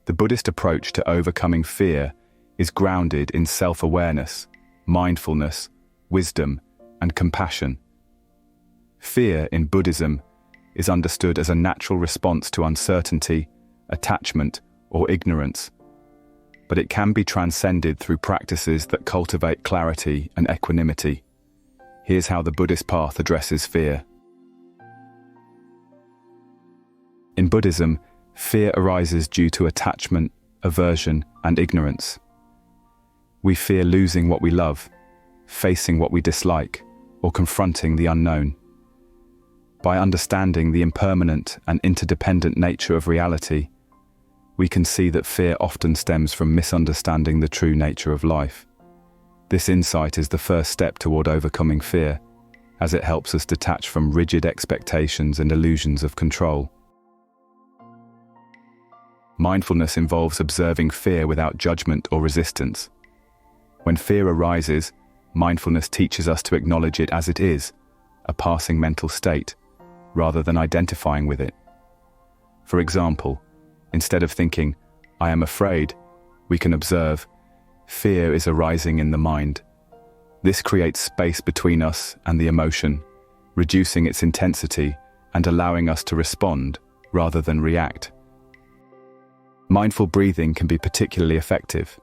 The Buddhist approach to overcoming fear is grounded in self-awareness, mindfulness, wisdom, and compassion. Fear in Buddhism is understood as a natural response to uncertainty, attachment, or ignorance, but it can be transcended through practices that cultivate clarity and equanimity. Here's how the Buddhist path addresses fear. In Buddhism, fear arises due to attachment, aversion, and ignorance. We fear losing what we love, facing what we dislike, or confronting the unknown. By understanding the impermanent and interdependent nature of reality, we can see that fear often stems from misunderstanding the true nature of life. This insight is the first step toward overcoming fear, as it helps us detach from rigid expectations and illusions of control. Mindfulness involves observing fear without judgment or resistance. When fear arises, mindfulness teaches us to acknowledge it as it is, a passing mental state, rather than identifying with it. For example, instead of thinking, "I am afraid," we can observe, "Fear is arising in the mind." This creates space between us and the emotion, reducing its intensity and allowing us to respond rather than react. Mindful breathing can be particularly effective.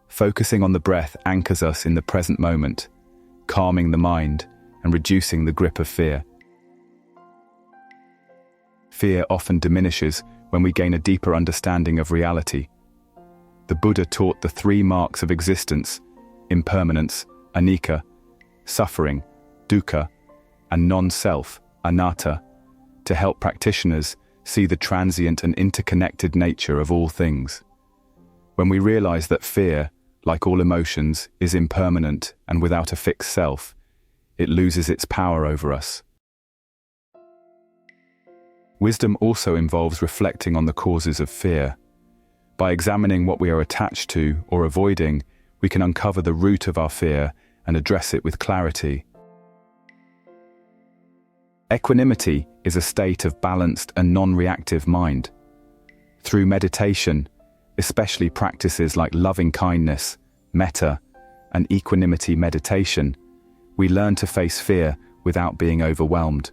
Focusing on the breath anchors us in the present moment, calming the mind and reducing the grip of fear. Fear often diminishes when we gain a deeper understanding of reality. The Buddha taught the three marks of existence: impermanence, anicca, suffering, dukkha, and non-self, anatta, to help practitioners see the transient and interconnected nature of all things. When we realize that fear, like all emotions, is impermanent and without a fixed self, it loses its power over us. Wisdom also involves reflecting on the causes of fear. By examining what we are attached to or avoiding, we can uncover the root of our fear and address it with clarity. Equanimity is a state of balanced and non-reactive mind. Through meditation, especially practices like loving kindness, metta, and equanimity meditation, we learn to face fear without being overwhelmed.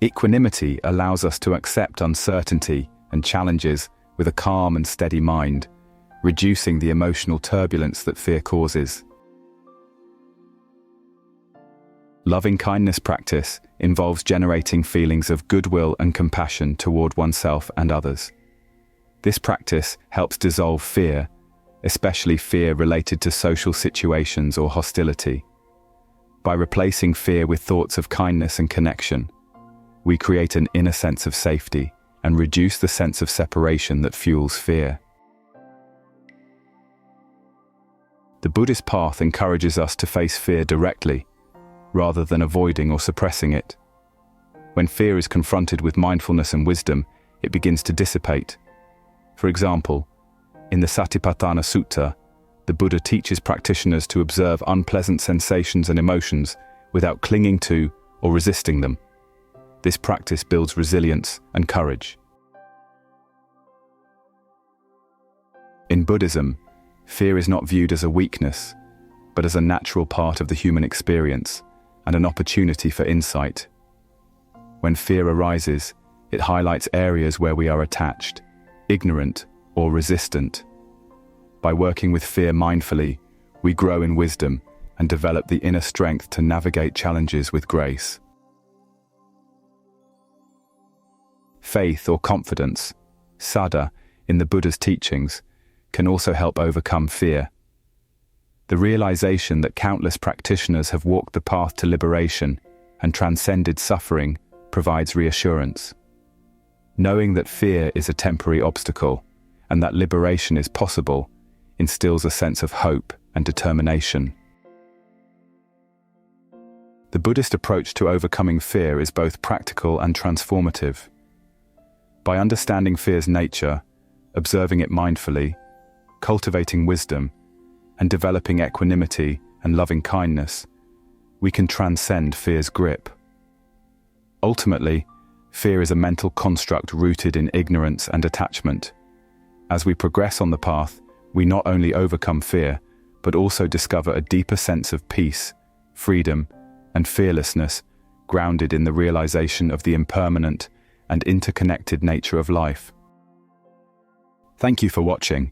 Equanimity allows us to accept uncertainty and challenges with a calm and steady mind, reducing the emotional turbulence that fear causes. Loving kindness practice involves generating feelings of goodwill and compassion toward oneself and others. This practice helps dissolve fear, especially fear related to social situations or hostility. By replacing fear with thoughts of kindness and connection, we create an inner sense of safety and reduce the sense of separation that fuels fear. The Buddhist path encourages us to face fear directly, rather than avoiding or suppressing it. When fear is confronted with mindfulness and wisdom, it begins to dissipate. For example, in the Satipatthana Sutta, the Buddha teaches practitioners to observe unpleasant sensations and emotions without clinging to or resisting them. This practice builds resilience and courage. In Buddhism, fear is not viewed as a weakness, but as a natural part of the human experience and an opportunity for insight. When fear arises, it highlights areas where we are attached, ignorant, or resistant. By working with fear mindfully, we grow in wisdom and develop the inner strength to navigate challenges with grace. Faith or confidence, saddha, in the Buddha's teachings, can also help overcome fear. The realization that countless practitioners have walked the path to liberation and transcended suffering provides reassurance. Knowing that fear is a temporary obstacle and that liberation is possible instills a sense of hope and determination. The Buddhist approach to overcoming fear is both practical and transformative. By understanding fear's nature, observing it mindfully, cultivating wisdom, and developing equanimity and loving kindness, we can transcend fear's grip. Ultimately, fear is a mental construct rooted in ignorance and attachment. As we progress on the path, we not only overcome fear, but also discover a deeper sense of peace, freedom, and fearlessness, grounded in the realization of the impermanent and interconnected nature of life. Thank you for watching.